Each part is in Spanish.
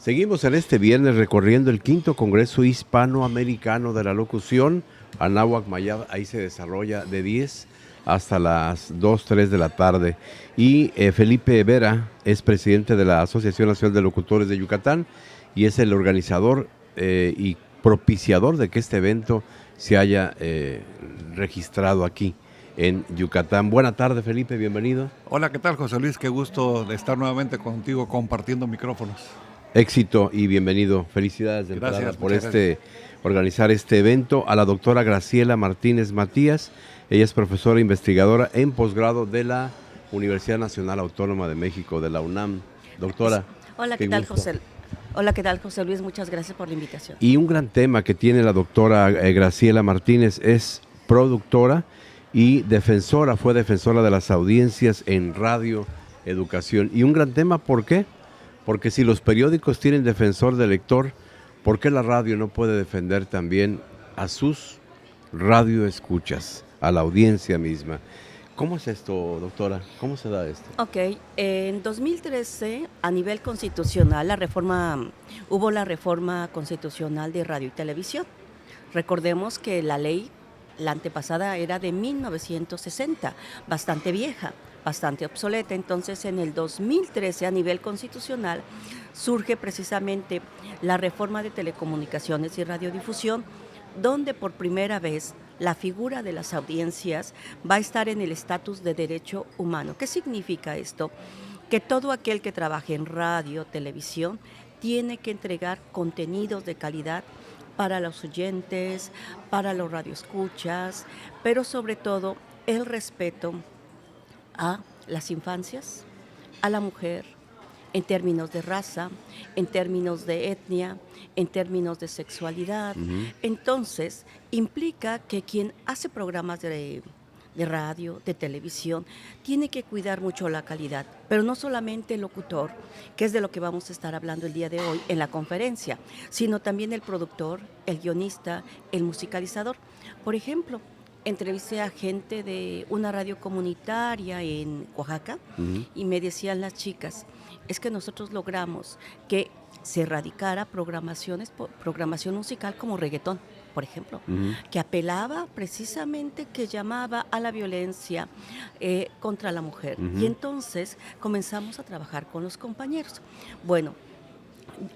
Seguimos en este viernes recorriendo el quinto Congreso Hispanoamericano de la Locución. Anáhuac Mayab, ahí se desarrolla de 10 hasta las 2, 3 de la tarde. Y Felipe Vera es presidente de la Asociación Nacional de Locutores de Yucatán y es el organizador y propiciador de que este evento se haya registrado aquí en Yucatán. Buena tarde, Felipe, bienvenido. Hola, ¿qué tal, José Luis? Qué gusto de estar nuevamente contigo compartiendo micrófonos. Éxito y bienvenido. Felicidades de entrada por organizar este evento. A la doctora Graciela Martínez Matías, ella es profesora investigadora en posgrado de la Universidad Nacional Autónoma de México, de la UNAM. Doctora. Hola, ¿qué tal, José? Hola, ¿qué tal, José Luis? Muchas gracias por la invitación. Y un gran tema que tiene la doctora Graciela Martínez es productora y defensora, fue defensora de las audiencias en radio, educación. Y un gran tema, ¿por qué? Porque si los periódicos tienen defensor de lector, ¿por qué la radio no puede defender también a sus radioescuchas, a la audiencia misma? ¿Cómo es esto, doctora? ¿Cómo se da esto? Ok, en 2013, a nivel constitucional, hubo la reforma constitucional de radio y televisión. Recordemos que la ley, la antepasada, era de 1960, bastante vieja, bastante obsoleta. Entonces, en el 2013, a nivel constitucional, surge precisamente la reforma de telecomunicaciones y radiodifusión, donde por primera vez la figura de las audiencias va a estar en el estatus de derecho humano. ¿Qué significa esto? Que todo aquel que trabaje en radio, televisión, tiene que entregar contenidos de calidad para los oyentes, para los radioescuchas, pero sobre todo el respeto a las infancias, a la mujer, en términos de raza, en términos de etnia, en términos de sexualidad. Entonces, implica que quien hace programas de radio, de televisión, tiene que cuidar mucho la calidad, pero no solamente el locutor, que es de lo que vamos a estar hablando el día de hoy en la conferencia, sino también el productor, el guionista, el musicalizador. Por ejemplo, entrevisté a gente de una radio comunitaria en Oaxaca y me decían las chicas, es que nosotros logramos que se erradicara programación musical como reggaetón, por ejemplo, que apelaba precisamente, que llamaba a la violencia contra la mujer. Y entonces comenzamos a trabajar con los compañeros. Bueno,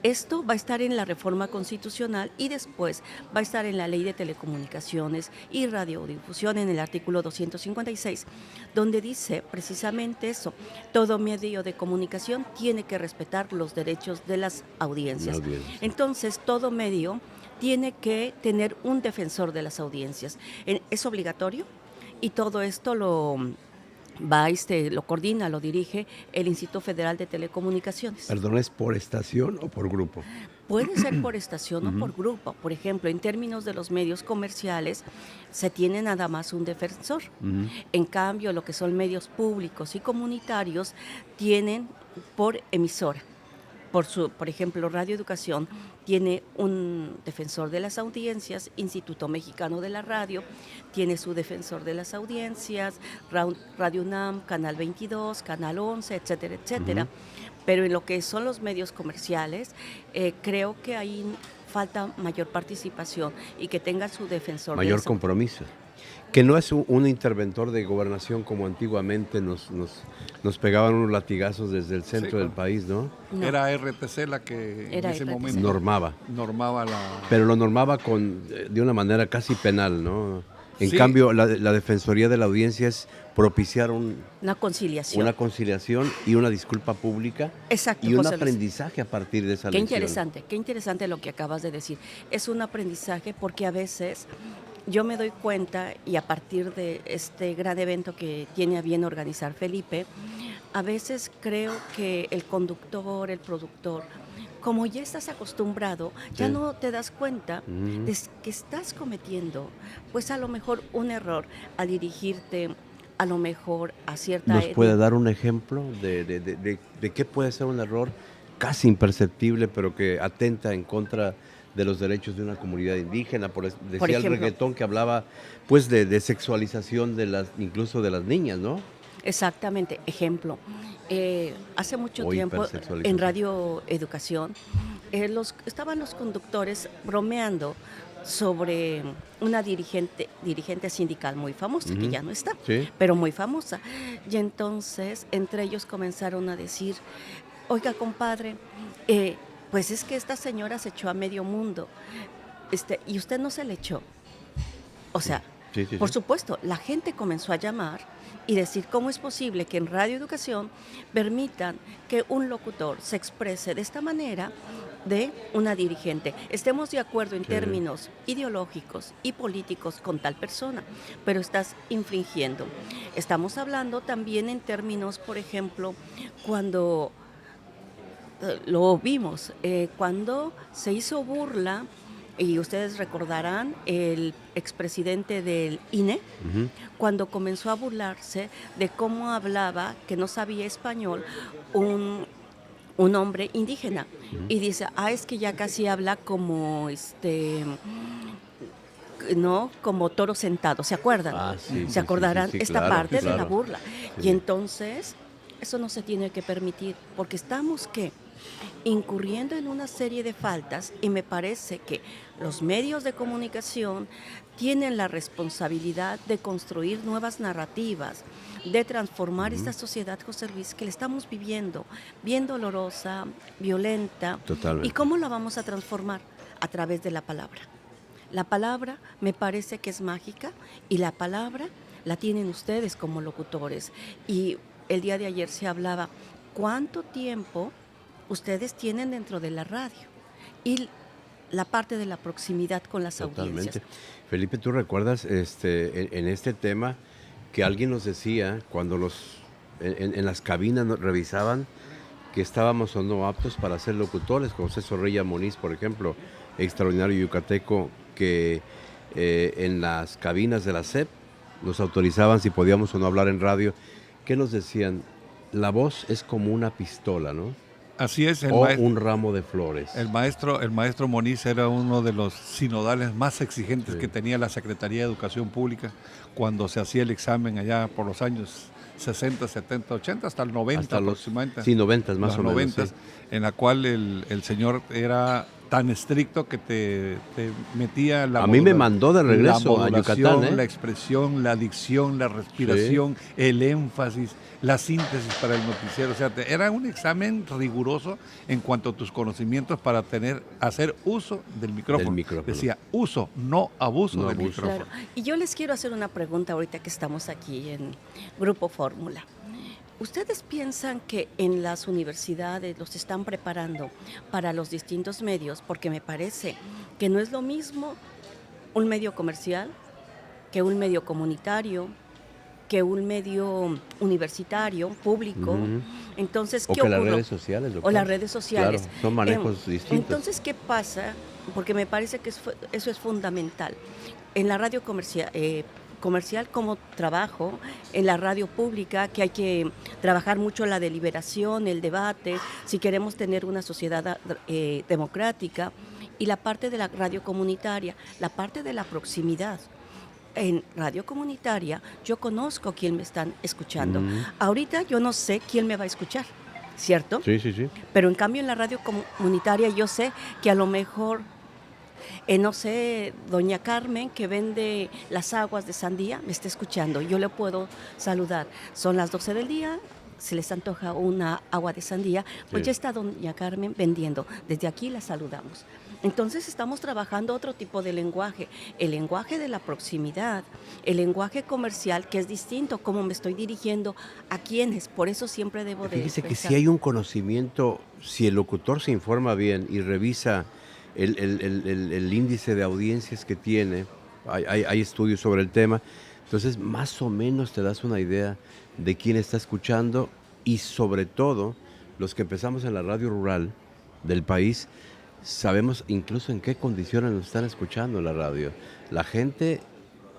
esto va a estar en la reforma constitucional y después va a estar en la ley de telecomunicaciones y radiodifusión en el artículo 256, donde dice precisamente eso: todo medio de comunicación tiene que respetar los derechos de las audiencias. Entonces, todo medio tiene que tener un defensor de las audiencias. Es obligatorio y todo esto lo coordina, lo dirige el Instituto Federal de Telecomunicaciones. Perdón, ¿es por estación o por grupo? Puede ser por estación o por grupo. Por ejemplo, en términos de los medios comerciales, se tiene nada más un defensor. En cambio, lo que son medios públicos y comunitarios tienen por emisora. Por ejemplo, Radio Educación tiene un defensor de las audiencias, Instituto Mexicano de la Radio tiene su defensor de las audiencias, Radio UNAM, Canal 22, Canal 11, etcétera, etcétera. Pero en lo que son los medios comerciales, creo que ahí falta mayor participación y que tenga su defensor. Mayor compromiso. Que no es un interventor de gobernación como antiguamente nos pegaban unos latigazos desde el centro del país, ¿no? Era RTC la que en ese momento normaba la... Pero lo normaba de una manera casi penal, ¿no? En cambio, la Defensoría de la Audiencia es propiciar una conciliación y una disculpa pública. Exacto, y un aprendizaje a partir de esa lección. Qué interesante lo que acabas de decir. Es un aprendizaje porque a veces yo me doy cuenta, y a partir de este gran evento que tiene a bien organizar Felipe, a veces creo que el conductor, el productor, como ya estás acostumbrado, ya no te das cuenta de que estás cometiendo, pues a lo mejor un error al dirigirte a lo mejor a cierta etnia. ¿Nos puede dar un ejemplo de qué puede ser un error casi imperceptible, pero que atenta en contra de los derechos de una comunidad indígena? Decía el reggaetón que hablaba pues de sexualización incluso de las niñas, ¿no? Exactamente. Ejemplo, hace mucho tiempo en Radio Educación estaban los conductores bromeando sobre una dirigente sindical muy famosa, que ya no está, Sí. pero muy famosa. Y entonces, entre ellos comenzaron a decir, oiga, compadre, pues es que esta señora se echó a medio mundo, y usted no se le echó. O sea, Sí, sí, por sí. supuesto, la gente comenzó a llamar y decir cómo es posible que en Radio Educación permitan que un locutor se exprese de esta manera de una dirigente. Estemos de acuerdo en Sí. términos ideológicos y políticos con tal persona, pero estás infringiendo. Estamos hablando también en términos, por ejemplo, cuando lo vimos, cuando se hizo burla, y ustedes recordarán, el expresidente del INE, Ujú. cuando comenzó a burlarse de cómo hablaba, que no sabía español, un hombre indígena. Y dice, es que ya casi habla como ¿no? Como toro sentado, ¿se acuerdan? Sí, sí, ¿Se acordarán sí, sí, esta claro, parte de la claro. burla? Sí. Y entonces, eso no se tiene que permitir, porque estamos, ¿qué? Incurriendo en una serie de faltas, y me parece que los medios de comunicación tienen la responsabilidad de construir nuevas narrativas, de transformar esta sociedad, José Luis, que le estamos viviendo, bien dolorosa, violenta. Totalmente. ¿Y cómo la vamos a transformar? A través de la palabra. La palabra me parece que es mágica, y la palabra la tienen ustedes como locutores. Y el día de ayer se hablaba, ¿cuánto tiempo ustedes tienen dentro de la radio? Y la parte de la proximidad con las Totalmente. audiencias. Felipe, ¿tú recuerdas en este tema que alguien nos decía cuando en las cabinas nos revisaban que estábamos o no aptos para ser locutores? José Zorrilla Moniz, por ejemplo, extraordinario yucateco, que en las cabinas de la SEP nos autorizaban si podíamos o no hablar en radio. ¿Qué nos decían? La voz es como una pistola, ¿no? Así es, O un ramo de flores. el maestro Moniz era uno de los sinodales más exigentes Sí. que tenía la Secretaría de Educación Pública cuando se hacía el examen allá por los años 60, 70, 80, hasta el 90 Hasta los aproximadamente. 90 más los o menos. 90, Sí. en la cual el señor era tan estricto que te metía A mí me mandó de regreso la a modulación, Yucatán, ¿eh? la expresión, la dicción, la respiración, el énfasis, la síntesis para el noticiero. O sea, era un examen riguroso en cuanto a tus conocimientos para hacer uso del micrófono. Decía uso, no abuso No del abuso. micrófono. Claro. Y yo les quiero hacer una pregunta ahorita que estamos aquí en Grupo Fórmula. ¿Ustedes piensan que en las universidades los están preparando para los distintos medios? Porque me parece que no es lo mismo un medio comercial que un medio comunitario, que un medio universitario, público. Ujú. Entonces, O ¿qué que las ocurre? redes sociales. O doctor. las redes sociales. Claro, son manejos distintos. Entonces, ¿qué pasa? Porque me parece que eso es fundamental. En la radio comercial como trabajo, en la radio pública, que hay que trabajar mucho la deliberación, el debate, si queremos tener una sociedad democrática, y la parte de la radio comunitaria, la parte de la proximidad. En radio comunitaria yo conozco quién me están escuchando. Ahorita yo no sé quién me va a escuchar, ¿cierto? Sí, sí, sí. Pero en cambio en la radio comunitaria yo sé que a lo mejor, no sé, doña Carmen, que vende las aguas de sandía, me está escuchando. Yo le puedo saludar. Son las 12 del día, se les antoja una agua de sandía, pues Sí. ya está doña Carmen vendiendo. Desde aquí la saludamos. Entonces estamos trabajando otro tipo de lenguaje, el lenguaje de la proximidad, el lenguaje comercial, que es distinto, cómo me estoy dirigiendo a quiénes. Por eso siempre debo de Fíjese que expresar. si hay un conocimiento, si el locutor se informa bien y revisa el índice de audiencias que tiene, hay estudios sobre el tema, entonces más o menos te das una idea de quién está escuchando, y sobre todo los que empezamos en la radio rural del país, sabemos incluso en qué condiciones nos están escuchando en la radio. La gente,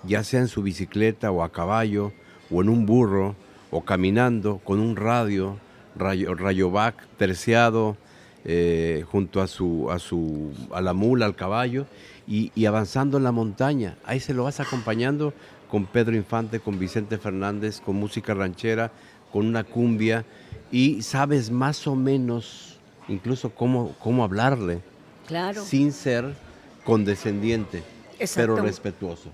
ya sea en su bicicleta o a caballo o en un burro o caminando con un rayovac terciado junto a la mula, al caballo, y avanzando en la montaña. Ahí se lo vas acompañando con Pedro Infante, con Vicente Fernández, con música ranchera, con una cumbia, y sabes más o menos incluso cómo hablarle, Claro. sin ser condescendiente, Exacto. pero respetuoso.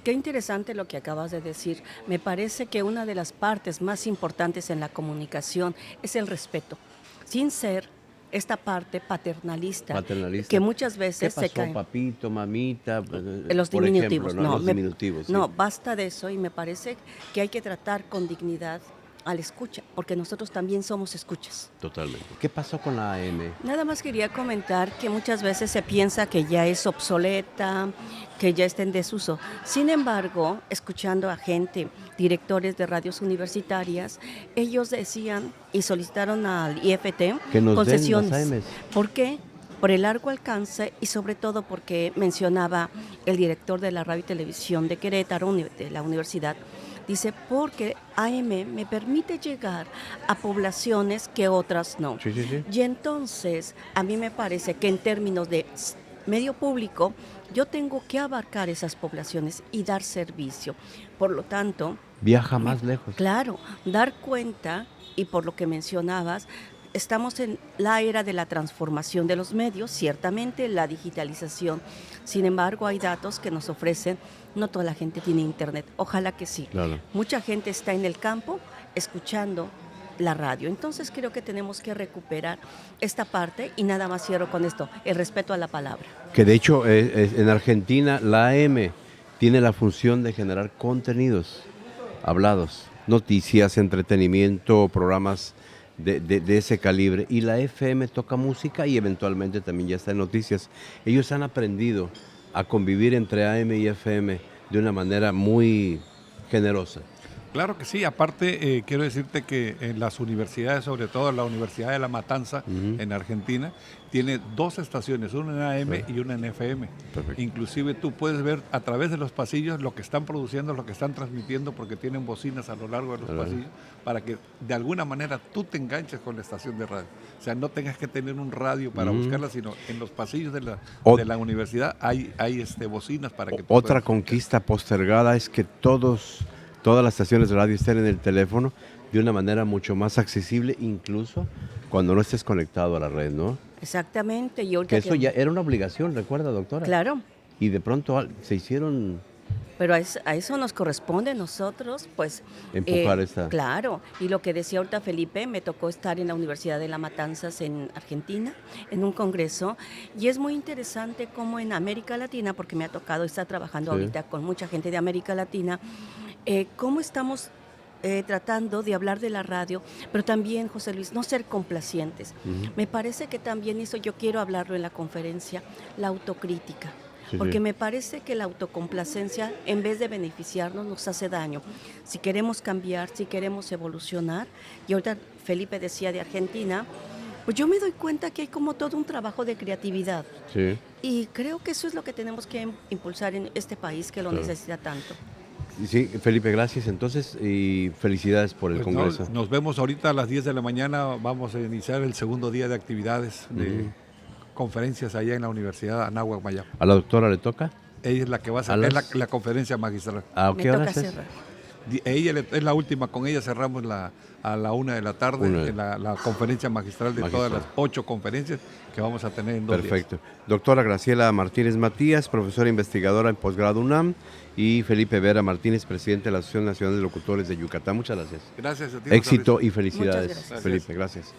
Qué interesante lo que acabas de decir. Me parece que una de las partes más importantes en la comunicación es el respeto, sin ser esta parte paternalista, que muchas ¿Qué veces se pasó, cae. papito, mamita? Los Por diminutivos, ejemplo, ¿no? Los diminutivos, sí. no, basta de eso y me parece que hay que tratar con dignidad al escucha, porque nosotros también somos escuchas. Totalmente. ¿Qué pasó con la AM? Nada más quería comentar que muchas veces se piensa que ya es obsoleta, que ya está en desuso. Sin embargo, escuchando a gente, directores de radios universitarias, ellos decían y solicitaron al IFT Que nos concesiones. den las AMs. ¿Por qué? Por el largo alcance y sobre todo porque mencionaba el director de la radio y televisión de Querétaro, de la universidad, dice, porque AM me permite llegar a poblaciones que otras no. Sí, sí, sí. Y entonces, a mí me parece que en términos de medio público, yo tengo que abarcar esas poblaciones y dar servicio. Por lo tanto, Viaja más lejos. claro, dar cuenta, y por lo que mencionabas, estamos en la era de la transformación de los medios, ciertamente la digitalización. Sin embargo, hay datos que nos ofrecen, no toda la gente tiene internet, ojalá que sí. Claro. Mucha gente está en el campo escuchando la radio. Entonces creo que tenemos que recuperar esta parte y nada más cierro con esto, el respeto a la palabra. Que de hecho en Argentina la AM tiene la función de generar contenidos hablados, noticias, entretenimiento, programas de ese calibre. Y la FM toca música y eventualmente también ya está en noticias. Ellos han aprendido a convivir entre AM y FM de una manera muy generosa. Claro que sí, aparte quiero decirte que en las universidades, sobre todo la Universidad de La Matanza en Argentina, tiene 2 estaciones, una en AM y una en FM. Perfecto. Inclusive tú puedes ver a través de los pasillos lo que están produciendo, lo que están transmitiendo, porque tienen bocinas a lo largo de los pasillos, para que de alguna manera tú te enganches con la estación de radio. O sea, no tengas que tener un radio para buscarla, sino en los pasillos de la universidad hay bocinas para que tú Otra puedas conquista postergada es que todas las estaciones de radio estén en el teléfono de una manera mucho más accesible, incluso cuando no estés conectado a la red, ¿no? Exactamente. Y Que ahorita eso ya era una obligación, recuerda, doctora. Claro. Y de pronto se hicieron Pero a eso nos corresponde a nosotros, pues... empujar esta... Claro, y lo que decía ahorita Felipe, me tocó estar en la Universidad de La Matanzas en Argentina, en un congreso, y es muy interesante cómo en América Latina, porque me ha tocado estar trabajando ahorita con mucha gente de América Latina, cómo estamos tratando de hablar de la radio, pero también, José Luis, no ser complacientes. Me parece que también eso yo quiero hablarlo en la conferencia, la autocrítica. Porque me parece que la autocomplacencia, en vez de beneficiarnos, nos hace daño. Si queremos cambiar, si queremos evolucionar, y ahorita Felipe decía de Argentina, pues yo me doy cuenta que hay como todo un trabajo de creatividad. Sí. Y creo que eso es lo que tenemos que impulsar en este país que lo necesita tanto. Sí, Felipe, gracias entonces y felicidades por el congreso. Nos vemos ahorita a las 10 de la mañana, vamos a iniciar el segundo día de actividades de conferencias allá en la Universidad Anáhuac Mayap. ¿A la doctora le toca? Ella es la que va a hacer la conferencia magistral. ¿A qué Me horas toca es? cerrar. Ella es la última, con ella cerramos a la 1 de la tarde en la conferencia magistral de todas las 8 conferencias que vamos a tener en 2 días. Perfecto. Doctora Graciela Martínez Matías, profesora investigadora en posgrado UNAM, y Felipe Vera Martínez, presidente de la Asociación Nacional de Locutores de Yucatán. Muchas gracias. Gracias a ti. Éxito José Luis. y felicidades, Muchas gracias. Felipe. Gracias.